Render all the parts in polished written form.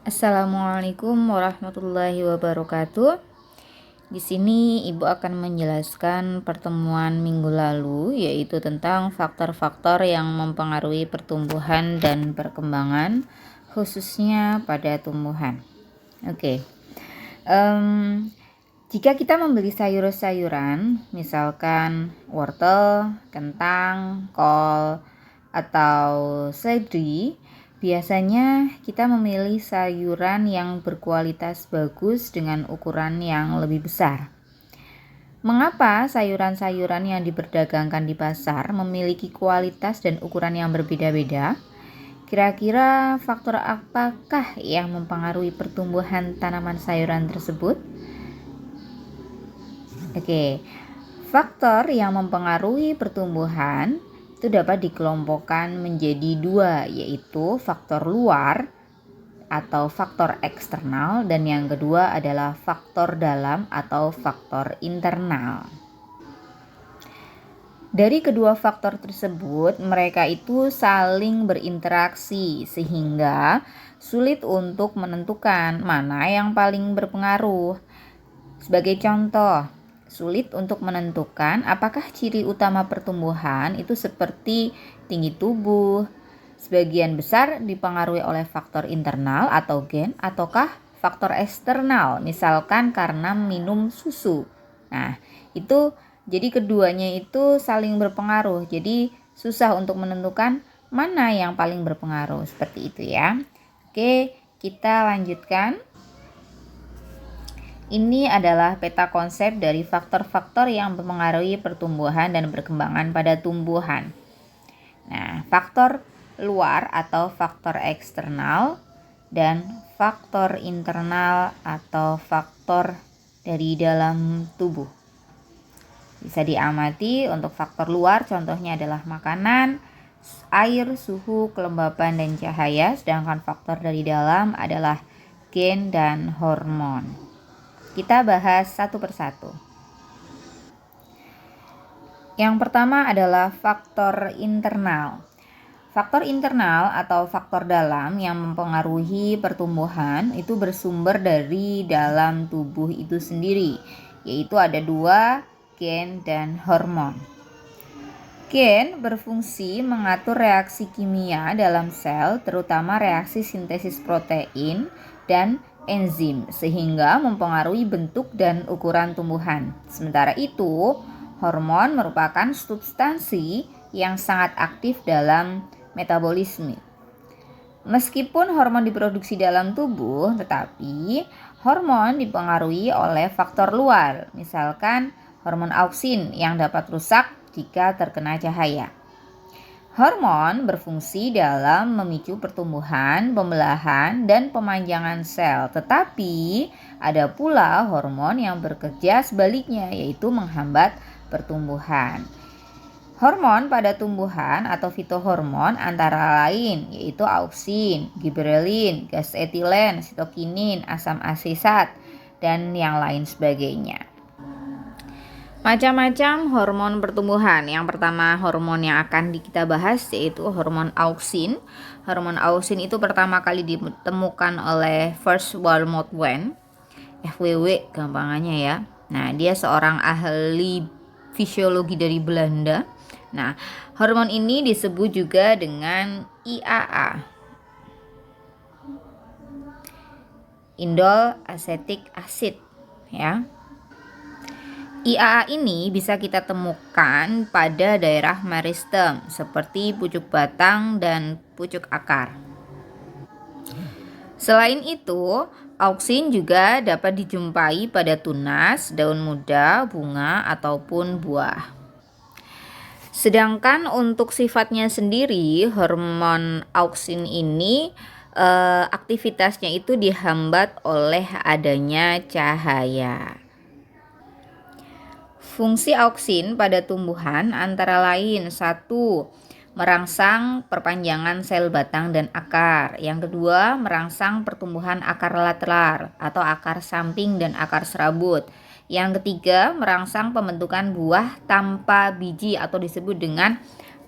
Assalamualaikum warahmatullahi wabarakatuh. Di sini Ibu akan menjelaskan pertemuan minggu lalu, yaitu tentang faktor-faktor yang mempengaruhi pertumbuhan dan perkembangan, khususnya pada tumbuhan. Oke. Jika kita membeli sayur-sayuran, misalkan wortel, kentang, kol, atau seledri, biasanya kita memilih sayuran yang berkualitas bagus dengan ukuran yang lebih besar. Mengapa sayuran-sayuran yang diperdagangkan di pasar memiliki kualitas dan ukuran yang berbeda-beda? Kira-kira faktor apakah yang mempengaruhi pertumbuhan tanaman sayuran tersebut? Oke, faktor yang mempengaruhi pertumbuhan itu dapat dikelompokkan menjadi dua, yaitu faktor luar atau faktor eksternal, dan yang kedua adalah faktor dalam atau faktor internal. Dari kedua faktor tersebut, mereka itu saling berinteraksi sehingga sulit untuk menentukan mana yang paling berpengaruh. Sebagai contoh, sulit untuk menentukan apakah ciri utama pertumbuhan itu seperti tinggi tubuh, sebagian besar dipengaruhi oleh faktor internal atau gen, ataukah faktor eksternal, misalkan karena minum susu. Nah, itu jadi keduanya itu saling berpengaruh. Jadi susah untuk menentukan mana yang paling berpengaruh, seperti itu ya. Oke, kita lanjutkan. Ini adalah peta konsep dari faktor-faktor yang mempengaruhi pertumbuhan dan perkembangan pada tumbuhan. Nah, faktor luar atau faktor eksternal dan faktor internal atau faktor dari dalam tubuh. Bisa diamati untuk faktor luar, contohnya adalah makanan, air, suhu, kelembapan, dan cahaya. Sedangkan faktor dari dalam adalah gen dan hormon. Kita bahas satu persatu. Yang pertama adalah faktor internal. Faktor internal atau faktor dalam yang mempengaruhi pertumbuhan itu bersumber dari dalam tubuh itu sendiri, yaitu ada dua, gen dan hormon. Gen berfungsi mengatur reaksi kimia dalam sel, terutama reaksi sintesis protein dan enzim, sehingga mempengaruhi bentuk dan ukuran tumbuhan. Sementara itu, hormon merupakan substansi yang sangat aktif dalam metabolisme. Meskipun hormon diproduksi dalam tubuh, tetapi hormon dipengaruhi oleh faktor luar, misalkan hormon auksin yang dapat rusak jika terkena cahaya. Hormon berfungsi dalam memicu pertumbuhan, pembelahan, dan pemanjangan sel. Tetapi ada pula hormon yang bekerja sebaliknya, yaitu menghambat pertumbuhan. Hormon pada tumbuhan atau fitohormon antara lain yaitu auksin, giberelin, gas etilen, sitokinin, asam asesat, dan yang lain sebagainya. Macam-macam hormon pertumbuhan. Yang pertama hormon yang akan kita bahas yaitu hormon auksin. Hormon auksin itu pertama kali ditemukan oleh First World Wen, FWW gampangannya ya. Nah, dia seorang ahli fisiologi dari Belanda. Nah, hormon ini disebut juga dengan IAA, indol acetic acid ya. IAA ini bisa kita temukan pada daerah meristem seperti pucuk batang dan pucuk akar. Selain itu, auksin juga dapat dijumpai pada tunas, daun muda, bunga, ataupun buah. Sedangkan untuk sifatnya sendiri, hormon auksin ini aktivitasnya itu dihambat oleh adanya cahaya. Fungsi auksin pada tumbuhan antara lain 1. Merangsang perpanjangan sel batang dan akar. Yang kedua, merangsang pertumbuhan akar lateral atau akar samping dan akar serabut. Yang ketiga, merangsang pembentukan buah tanpa biji atau disebut dengan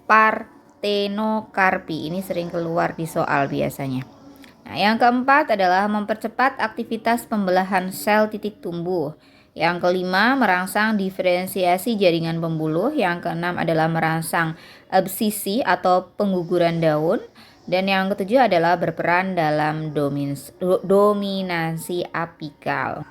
partenokarpi. Ini sering keluar di soal biasanya. Nah, yang keempat adalah mempercepat aktivitas pembelahan sel titik tumbuh. Yang kelima, merangsang diferensiasi jaringan pembuluh. Yang keenam adalah merangsang absisi atau pengguguran daun. Dan yang ketujuh adalah berperan dalam dominasi apikal.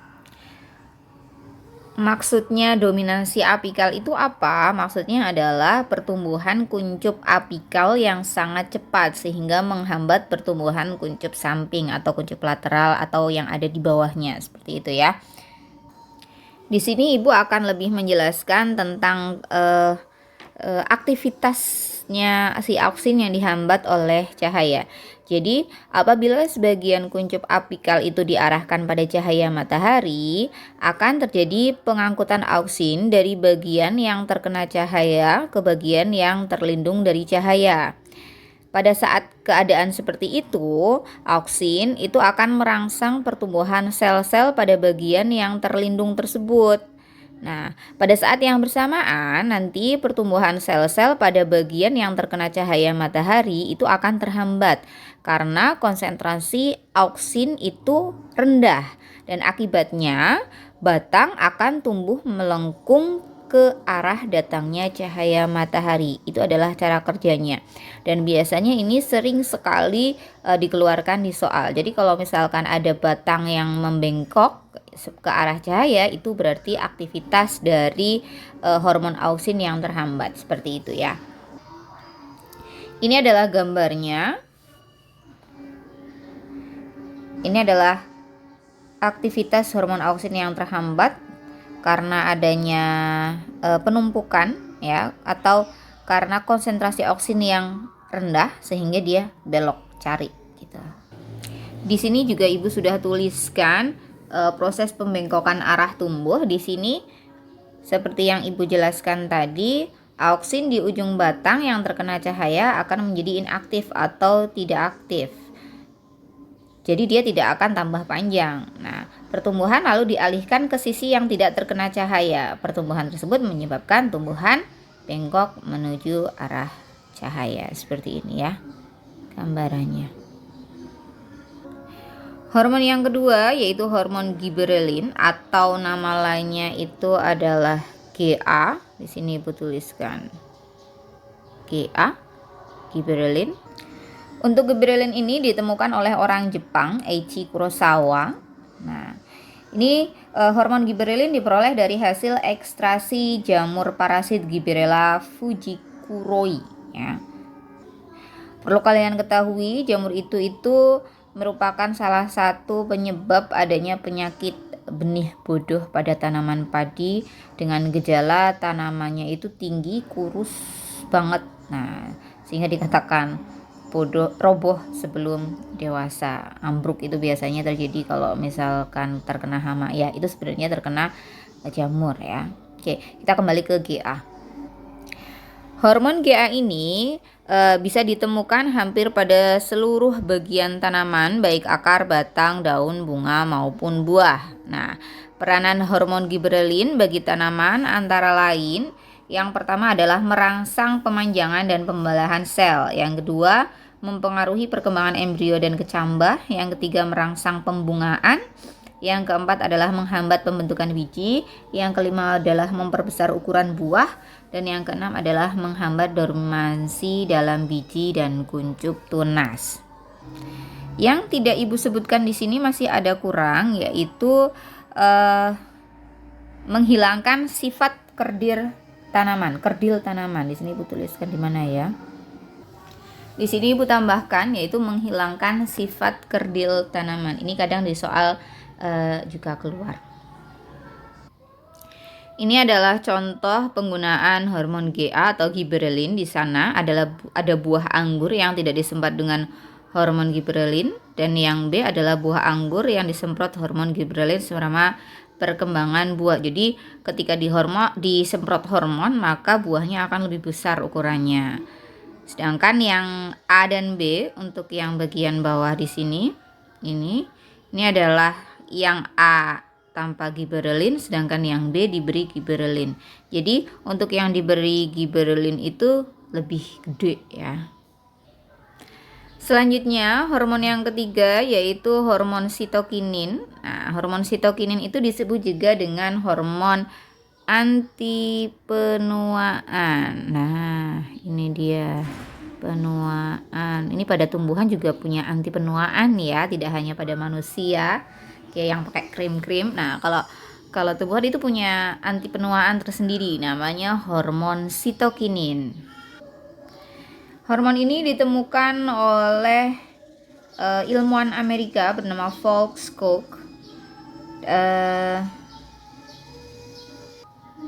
Maksudnya dominasi apikal itu apa? Maksudnya adalah pertumbuhan kuncup apikal yang sangat cepat sehingga menghambat pertumbuhan kuncup samping atau kuncup lateral atau yang ada di bawahnya, seperti itu ya. Di sini Ibu akan lebih menjelaskan tentang aktivitasnya si auksin yang dihambat oleh cahaya. Jadi, apabila sebagian kuncup apikal itu diarahkan pada cahaya matahari, akan terjadi pengangkutan auksin dari bagian yang terkena cahaya ke bagian yang terlindung dari cahaya. Pada saat keadaan seperti itu, auksin itu akan merangsang pertumbuhan sel-sel pada bagian yang terlindung tersebut. Nah, pada saat yang bersamaan nanti pertumbuhan sel-sel pada bagian yang terkena cahaya matahari itu akan terhambat karena konsentrasi auksin itu rendah dan akibatnya batang akan tumbuh melengkung ke arah datangnya cahaya matahari. Itu adalah cara kerjanya. Dan biasanya ini sering sekali dikeluarkan di soal. Jadi kalau misalkan ada batang yang membengkok ke arah cahaya, itu berarti aktivitas dari hormon auksin yang terhambat. Seperti itu ya. Ini adalah gambarnya. Ini adalah aktivitas hormon auksin yang terhambat karena adanya penumpukan ya, atau karena konsentrasi auksin yang rendah sehingga dia belok cari gitu. Di sini juga Ibu sudah tuliskan proses pembengkokan arah tumbuh. Di sini seperti yang Ibu jelaskan tadi, auksin di ujung batang yang terkena cahaya akan menjadi inaktif atau tidak aktif. Jadi dia tidak akan tambah panjang. Nah, pertumbuhan lalu dialihkan ke sisi yang tidak terkena cahaya. Pertumbuhan tersebut menyebabkan tumbuhan bengkok menuju arah cahaya. Seperti ini ya gambarannya. Hormon yang kedua yaitu hormon giberelin atau nama lainnya itu adalah GA. Di sini Ibu tuliskan GA, giberelin. Untuk giberelin ini ditemukan oleh orang Jepang, Eiichi Kurosawa. Nah, ini hormon giberelin diperoleh dari hasil ekstraksi jamur parasit Gibberella fujikuroi ya. Perlu kalian ketahui, jamur itu merupakan salah satu penyebab adanya penyakit benih bodoh pada tanaman padi dengan gejala tanamannya itu tinggi, kurus banget. Nah, sehingga dikatakan roboh sebelum dewasa. Ambruk itu biasanya terjadi kalau misalkan terkena hama ya, itu sebenarnya terkena jamur ya. Oke, kita kembali ke GA. Hormon GA ini bisa ditemukan hampir pada seluruh bagian tanaman, baik akar, batang, daun, bunga maupun buah. Nah, peranan hormon giberelin bagi tanaman antara lain, yang pertama adalah merangsang pemanjangan dan pembelahan sel. Yang kedua, mempengaruhi perkembangan embrio dan kecambah. Yang ketiga, merangsang pembungaan. Yang keempat adalah menghambat pembentukan biji. Yang kelima adalah memperbesar ukuran buah. Dan yang keenam adalah menghambat dormansi dalam biji dan kuncup tunas. Yang tidak Ibu sebutkan di sini masih ada kurang, yaitu menghilangkan sifat kerdil tanaman. Di sini Ibu tuliskan di mana ya? Di sini Ibu tambahkan yaitu menghilangkan sifat kerdil tanaman. Ini kadang di soal juga keluar. Ini adalah contoh penggunaan hormon GA atau giberelin. Di sana ada buah anggur yang tidak disemprot dengan hormon giberelin, dan yang B adalah buah anggur yang disemprot hormon giberelin selama perkembangan buah. Jadi ketika disemprot hormon, maka buahnya akan lebih besar ukurannya. Sedangkan yang A dan B untuk yang bagian bawah di sini, ini adalah yang A tanpa giberelin, sedangkan yang B diberi giberelin. Jadi untuk yang diberi giberelin itu lebih gede ya. Selanjutnya, hormon yang ketiga yaitu hormon sitokinin. Nah, hormon sitokinin itu disebut juga dengan hormon anti penuaan. Nah, ini dia penuaan. Ini pada tumbuhan juga punya anti penuaan ya, tidak hanya pada manusia kayak yang pakai krim-krim. Nah, kalau tumbuhan itu punya anti penuaan tersendiri, namanya hormon sitokinin. Hormon ini ditemukan oleh ilmuwan Amerika bernama Volks Koch.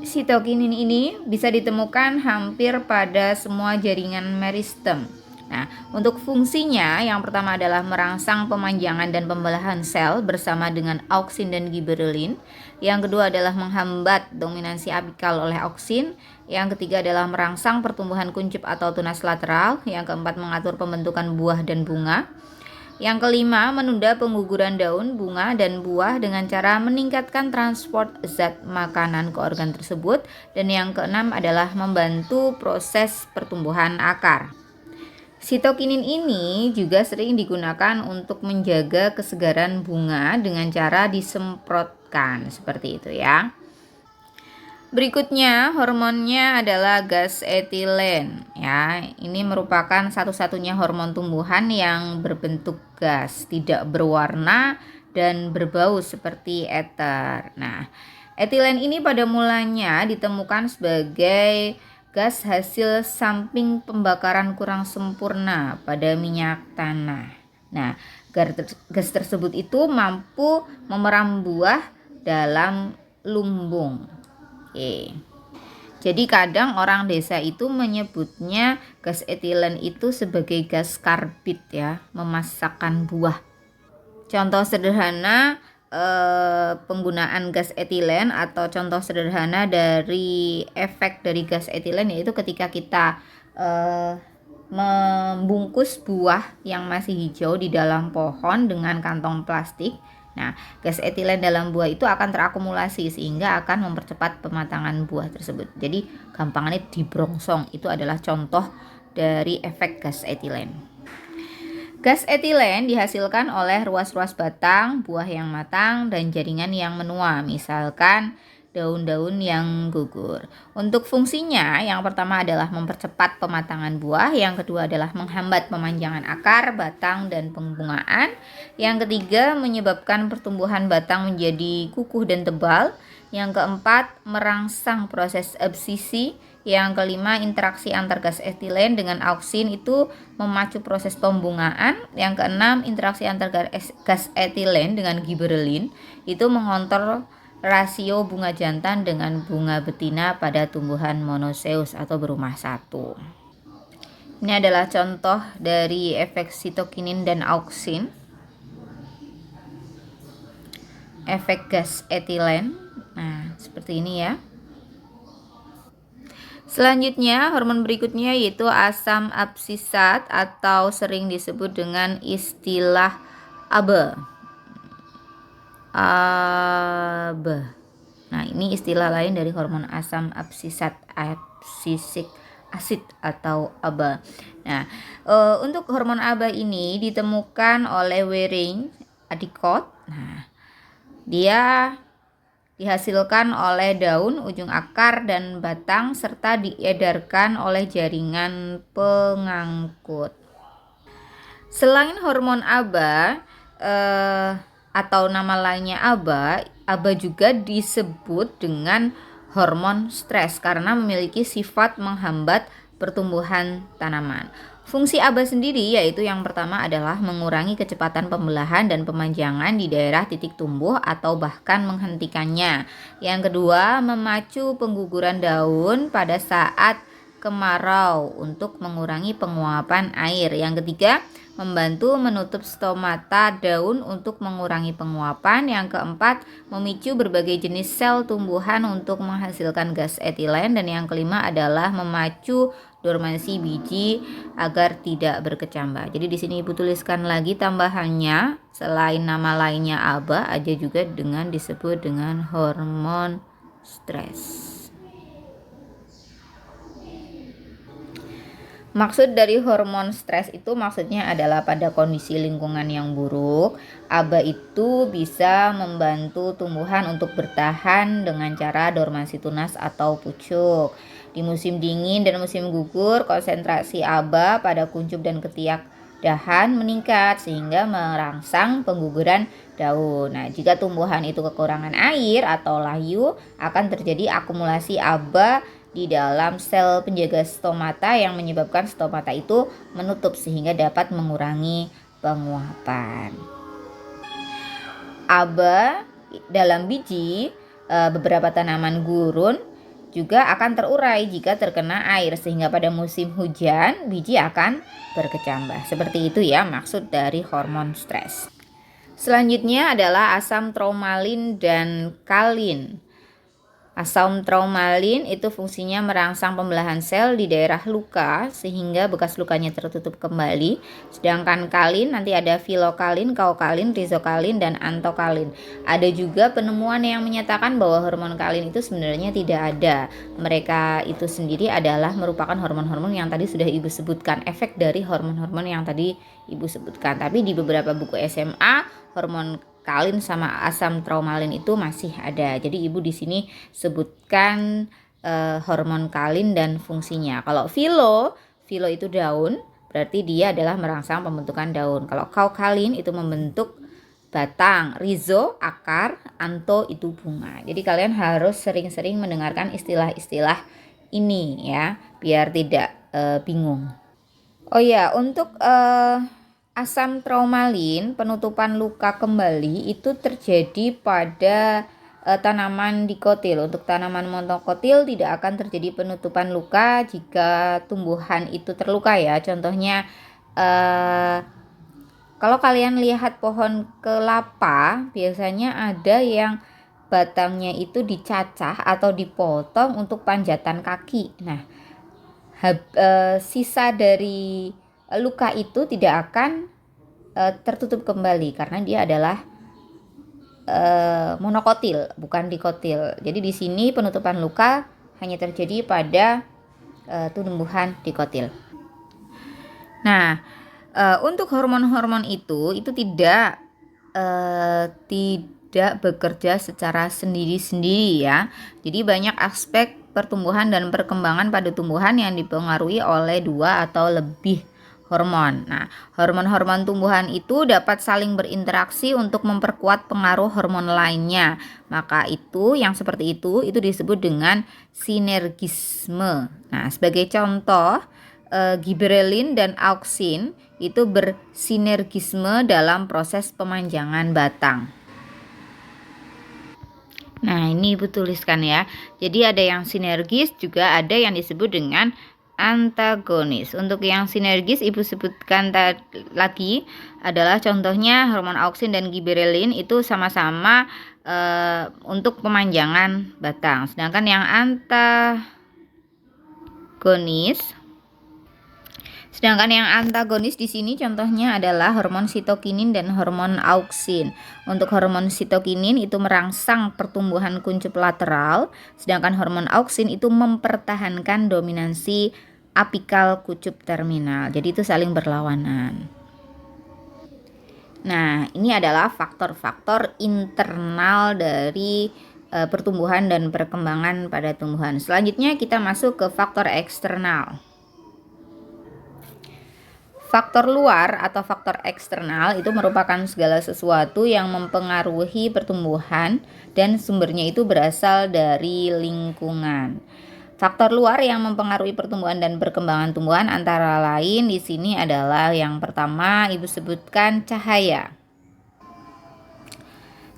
Sitokinin ini bisa ditemukan hampir pada semua jaringan meristem. Nah, untuk fungsinya yang pertama adalah merangsang pemanjangan dan pembelahan sel bersama dengan auksin dan giberelin. Yang kedua adalah menghambat dominansi apikal oleh auksin. Yang ketiga adalah merangsang pertumbuhan kuncup atau tunas lateral. Yang keempat mengatur pembentukan buah dan bunga. Yang kelima, menunda pengguguran daun, bunga, dan buah dengan cara meningkatkan transport zat makanan ke organ tersebut. Dan yang keenam adalah membantu proses pertumbuhan akar. Sitokinin ini juga sering digunakan untuk menjaga kesegaran bunga dengan cara disemprotkan, seperti itu ya. Berikutnya hormonnya adalah gas etilen ya. Ini merupakan satu-satunya hormon tumbuhan yang berbentuk gas, tidak berwarna dan berbau seperti ether. Nah, etilen ini pada mulanya ditemukan sebagai gas hasil samping pembakaran kurang sempurna pada minyak tanah. Nah, gas tersebut itu mampu memeram buah dalam lumbung. Oke. Jadi kadang orang desa itu menyebutnya gas etilen itu sebagai gas karbit ya, memasakkan buah. Contoh sederhana penggunaan gas etilen atau contoh sederhana dari efek dari gas etilen yaitu ketika kita membungkus buah yang masih hijau di dalam pohon dengan kantong plastik. Nah, gas etilen dalam buah itu akan terakumulasi sehingga akan mempercepat pematangan buah tersebut. Jadi, gampangannya dibrongsong. Itu adalah contoh dari efek gas etilen. Gas etilen dihasilkan oleh ruas-ruas batang, buah yang matang, dan jaringan yang menua, misalkan daun-daun yang gugur. Untuk fungsinya, yang pertama adalah mempercepat pematangan buah, yang kedua adalah menghambat pemanjangan akar, batang, dan pembungaan. Yang ketiga, menyebabkan pertumbuhan batang menjadi kukuh dan tebal. Yang keempat, merangsang proses absisi. Yang kelima, interaksi antar gas etilen dengan auksin itu memacu proses pembungaan. Yang keenam, interaksi antar gas etilen dengan giberelin itu mengontrol rasio bunga jantan dengan bunga betina pada tumbuhan monoseus atau berumah satu. Ini adalah contoh dari efek sitokinin dan auksin. Efek gas etilen. Nah, seperti ini ya. Selanjutnya, hormon berikutnya yaitu asam absisat atau sering disebut dengan istilah ABE. Nah, ini istilah lain dari hormon asam absisat, absisik asid atau ABA. Nah, untuk hormon ABA ini ditemukan oleh Waring Adicott. Nah, dia dihasilkan oleh daun, ujung akar, dan batang serta diedarkan oleh jaringan pengangkut. Selain hormon ABA atau nama lainnya ABA juga disebut dengan hormon stres karena memiliki sifat menghambat pertumbuhan tanaman. Fungsi ABA sendiri yaitu yang pertama adalah mengurangi kecepatan pembelahan dan pemanjangan di daerah titik tumbuh atau bahkan menghentikannya. Yang kedua, memacu pengguguran daun pada saat kemarau untuk mengurangi penguapan air. Yang ketiga, membantu menutup stomata daun untuk mengurangi penguapan. Yang keempat, memicu berbagai jenis sel tumbuhan untuk menghasilkan gas etilen. Dan yang kelima adalah memacu dormansi biji agar tidak berkecambah. Jadi di sini Ibu tuliskan lagi tambahannya, selain nama lainnya ABA, ada juga dengan disebut dengan hormon stres. Maksud dari hormon stres itu maksudnya adalah pada kondisi lingkungan yang buruk, ABA itu bisa membantu tumbuhan untuk bertahan dengan cara dormansi tunas atau pucuk. Di musim dingin dan musim gugur, konsentrasi ABA pada kuncup dan ketiak dahan meningkat sehingga merangsang pengguguran daun. Nah, jika tumbuhan itu kekurangan air atau layu, akan terjadi akumulasi ABA di dalam sel penjaga stomata yang menyebabkan stomata itu menutup sehingga dapat mengurangi penguapan. ABA dalam biji beberapa tanaman gurun juga akan terurai jika terkena air sehingga pada musim hujan biji akan berkecambah. Seperti itu ya maksud dari hormon stres. Selanjutnya adalah asam traumalin dan kalin. Asam traumalin itu fungsinya merangsang pembelahan sel di daerah luka sehingga bekas lukanya tertutup kembali. Sedangkan kalin nanti ada filokalin, kaukalin, rizokalin, dan antokalin. Ada juga penemuan yang menyatakan bahwa hormon kalin itu sebenarnya tidak ada. Mereka itu sendiri adalah merupakan hormon-hormon yang tadi sudah Ibu sebutkan, efek dari hormon-hormon yang tadi Ibu sebutkan. Tapi di beberapa buku SMA, hormon kalin sama asam traumalin itu masih ada. Jadi Ibu di sini sebutkan hormon kalin dan fungsinya. Kalau filo itu daun, berarti dia adalah merangsang pembentukan daun. Kalau kaukalin itu membentuk batang, rizo akar, anto itu bunga. Jadi kalian harus sering-sering mendengarkan istilah-istilah ini ya, biar tidak bingung. Oh ya, untuk asam traumalin, penutupan luka kembali itu terjadi pada tanaman dikotil. Untuk tanaman monokotil tidak akan terjadi penutupan luka jika tumbuhan itu terluka ya. Contohnya kalau kalian lihat pohon kelapa, biasanya ada yang batangnya itu dicacah atau dipotong untuk panjatan kaki. Nah, sisa dari luka itu tidak akan tertutup kembali karena dia adalah monokotil, bukan dikotil. Jadi di sini penutupan luka hanya terjadi pada tumbuhan dikotil. Nah, untuk hormon-hormon itu tidak bekerja secara sendiri-sendiri ya. Jadi banyak aspek pertumbuhan dan perkembangan pada tumbuhan yang dipengaruhi oleh 2 atau lebih hormon. Nah, hormon-hormon tumbuhan itu dapat saling berinteraksi untuk memperkuat pengaruh hormon lainnya. Maka itu yang seperti itu disebut dengan sinergisme. Nah, sebagai contoh, giberelin dan auksin itu bersinergisme dalam proses pemanjangan batang. Nah, ini Ibu tuliskan ya. Jadi ada yang sinergis, juga ada yang disebut dengan antagonis. Untuk yang sinergis Ibu sebutkan lagi adalah contohnya hormon auksin dan giberelin itu sama-sama untuk pemanjangan batang. Sedangkan yang antagonis di sini contohnya adalah hormon sitokinin dan hormon auksin. Untuk hormon sitokinin itu merangsang pertumbuhan kuncup lateral, sedangkan hormon auksin itu mempertahankan dominansi apikal kuncup terminal. Jadi itu saling berlawanan. Nah, ini adalah faktor-faktor internal dari pertumbuhan dan perkembangan pada tumbuhan. Selanjutnya kita masuk ke faktor eksternal. Faktor luar atau faktor eksternal itu merupakan segala sesuatu yang mempengaruhi pertumbuhan dan sumbernya itu berasal dari lingkungan. Faktor luar yang mempengaruhi pertumbuhan dan perkembangan tumbuhan antara lain di sini adalah yang pertama Ibu sebutkan cahaya.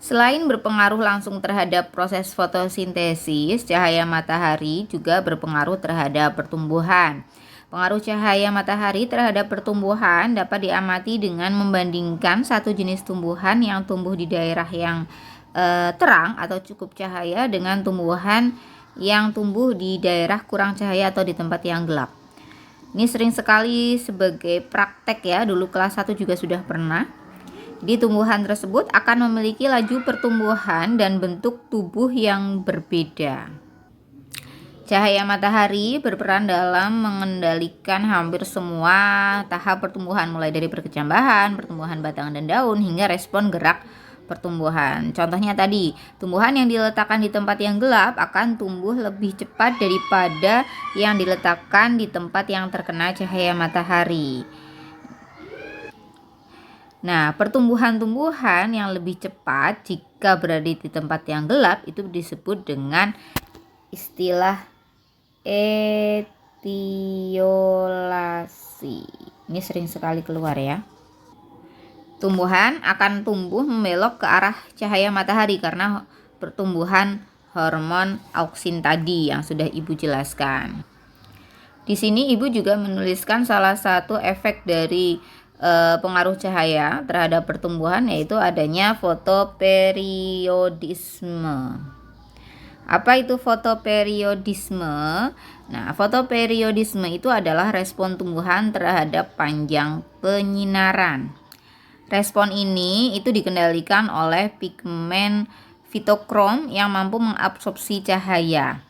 Selain berpengaruh langsung terhadap proses fotosintesis, cahaya matahari juga berpengaruh terhadap pertumbuhan. Pengaruh cahaya matahari terhadap pertumbuhan dapat diamati dengan membandingkan satu jenis tumbuhan yang tumbuh di daerah yang terang atau cukup cahaya dengan tumbuhan yang tumbuh di daerah kurang cahaya atau di tempat yang gelap. Ini sering sekali sebagai praktek ya, dulu kelas 1 juga sudah pernah. Di tumbuhan tersebut akan memiliki laju pertumbuhan dan bentuk tubuh yang berbeda. Cahaya matahari berperan dalam mengendalikan hampir semua tahap pertumbuhan, mulai dari perkecambahan, pertumbuhan batang dan daun, hingga respon gerak pertumbuhan. Contohnya tadi, tumbuhan yang diletakkan di tempat yang gelap akan tumbuh lebih cepat daripada yang diletakkan di tempat yang terkena cahaya matahari. Nah, pertumbuhan-tumbuhan yang lebih cepat jika berada di tempat yang gelap itu disebut dengan istilah etiolasi. Ini sering sekali keluar ya. Tumbuhan akan tumbuh membelok ke arah cahaya matahari karena pertumbuhan hormon auksin tadi yang sudah Ibu jelaskan. Di sini Ibu juga menuliskan salah satu efek dari pengaruh cahaya terhadap pertumbuhan, yaitu adanya fotoperiodisme. Apa itu fotoperiodisme? Nah, fotoperiodisme itu adalah respon tumbuhan terhadap panjang penyinaran. Respon ini itu dikendalikan oleh pigmen fitokrom yang mampu mengabsorpsi cahaya.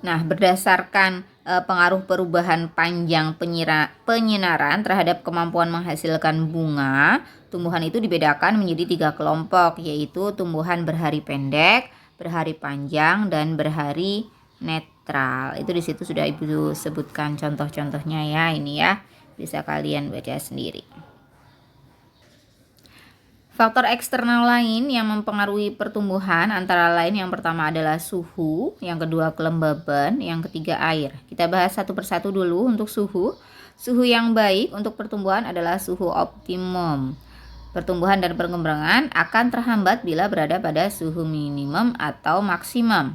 Nah, berdasarkan pengaruh perubahan panjang penyinaran terhadap kemampuan menghasilkan bunga, tumbuhan itu dibedakan menjadi 3 kelompok, yaitu tumbuhan berhari pendek, berhari panjang, dan berhari netral. Itu di situ sudah Ibu sebutkan contoh-contohnya ya, ini ya. Bisa kalian baca sendiri. Faktor eksternal lain yang mempengaruhi pertumbuhan antara lain yang pertama adalah suhu, yang kedua kelembaban, yang ketiga air. Kita bahas satu persatu dulu untuk suhu. Suhu yang baik untuk pertumbuhan adalah suhu optimum. Pertumbuhan dan perkembangan akan terhambat bila berada pada suhu minimum atau maksimum.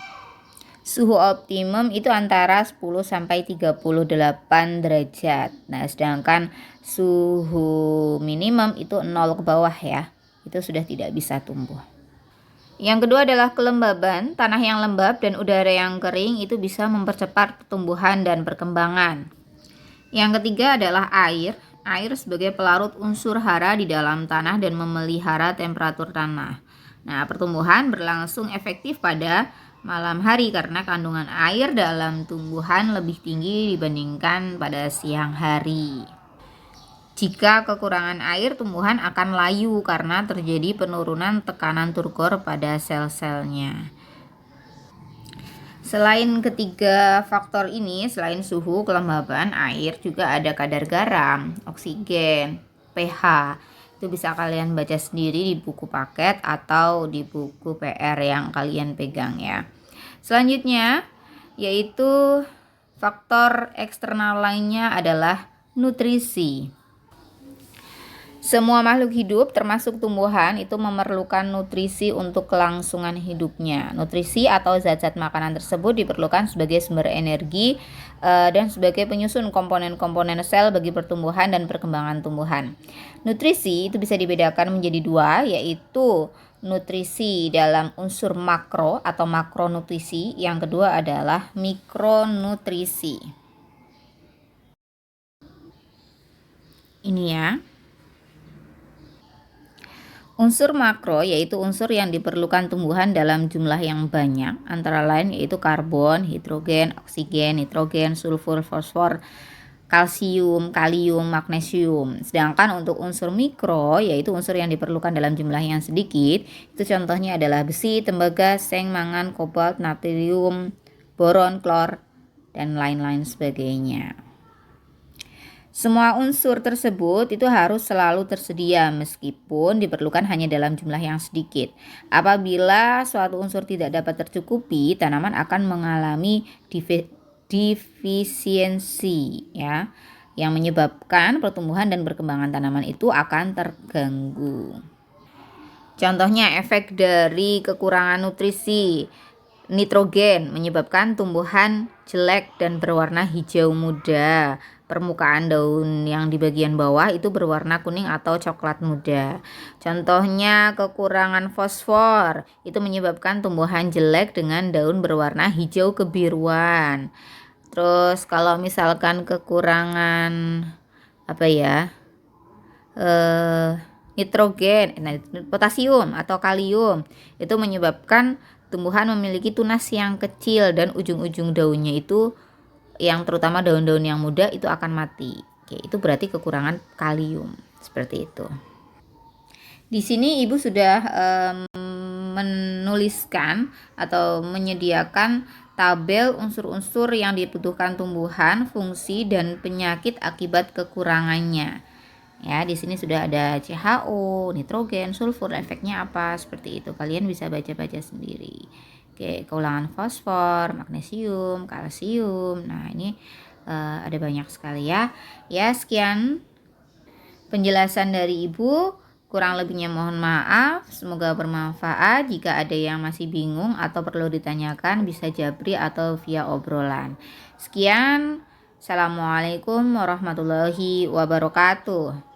Suhu optimum itu antara 10 sampai 38 derajat. Nah, sedangkan suhu minimum itu 0 ke bawah ya. Itu sudah tidak bisa tumbuh. Yang kedua adalah kelembaban. Tanah yang lembab dan udara yang kering itu bisa mempercepat pertumbuhan dan perkembangan. Yang ketiga adalah air. Air sebagai pelarut unsur hara di dalam tanah dan memelihara temperatur tanah. Nah, pertumbuhan berlangsung efektif pada malam hari karena kandungan air dalam tumbuhan lebih tinggi dibandingkan pada siang hari. Jika kekurangan air, tumbuhan akan layu karena terjadi penurunan tekanan turgor pada sel-selnya. Selain ketiga faktor ini, selain suhu, kelembaban, air, juga ada kadar garam, oksigen, pH. Itu bisa kalian baca sendiri di buku paket atau di buku PR yang kalian pegang ya. Selanjutnya yaitu faktor eksternal lainnya adalah nutrisi. Semua makhluk hidup termasuk tumbuhan itu memerlukan nutrisi untuk kelangsungan hidupnya. Nutrisi atau zat-zat makanan tersebut diperlukan sebagai sumber energi dan sebagai penyusun komponen-komponen sel bagi pertumbuhan dan perkembangan tumbuhan. Nutrisi itu bisa dibedakan menjadi 2, yaitu nutrisi dalam unsur makro atau makronutrisi. Yang kedua adalah mikronutrisi. Ini ya. Unsur makro yaitu unsur yang diperlukan tumbuhan dalam jumlah yang banyak, antara lain yaitu karbon, hidrogen, oksigen, nitrogen, sulfur, fosfor, kalsium, kalium, magnesium. Sedangkan untuk unsur mikro yaitu unsur yang diperlukan dalam jumlah yang sedikit, itu contohnya adalah besi, tembaga, seng, mangan, kobalt, natrium, boron, klor, dan lain-lain sebagainya. Semua unsur tersebut itu harus selalu tersedia meskipun diperlukan hanya dalam jumlah yang sedikit. Apabila suatu unsur tidak dapat tercukupi, tanaman akan mengalami defisiensi ya, yang menyebabkan pertumbuhan dan perkembangan tanaman itu akan terganggu. Contohnya efek dari kekurangan nutrisi. Nitrogen menyebabkan tumbuhan jelek dan berwarna hijau muda. Permukaan daun yang di bagian bawah itu berwarna kuning atau coklat muda. Contohnya kekurangan fosfor itu menyebabkan tumbuhan jelek dengan daun berwarna hijau kebiruan. Terus kalau misalkan kekurangan nitrogen, potasium atau kalium itu menyebabkan tumbuhan memiliki tunas yang kecil dan ujung-ujung daunnya itu yang terutama daun-daun yang muda itu akan mati. Oke, itu berarti kekurangan kalium. Seperti itu. Di sini Ibu sudah menuliskan atau menyediakan tabel unsur-unsur yang dibutuhkan tumbuhan, fungsi dan penyakit akibat kekurangannya. Ya, di sini sudah ada CHO, nitrogen, sulfur, efeknya apa, seperti itu. Kalian bisa baca-baca sendiri. Oke, keulangan fosfor, magnesium, kalsium. Nah, ini ada banyak sekali ya. Ya, sekian penjelasan dari Ibu. Kurang lebihnya mohon maaf. Semoga bermanfaat. Jika ada yang masih bingung atau perlu ditanyakan, bisa japri atau via obrolan. Sekian. Assalamualaikum warahmatullahi wabarakatuh.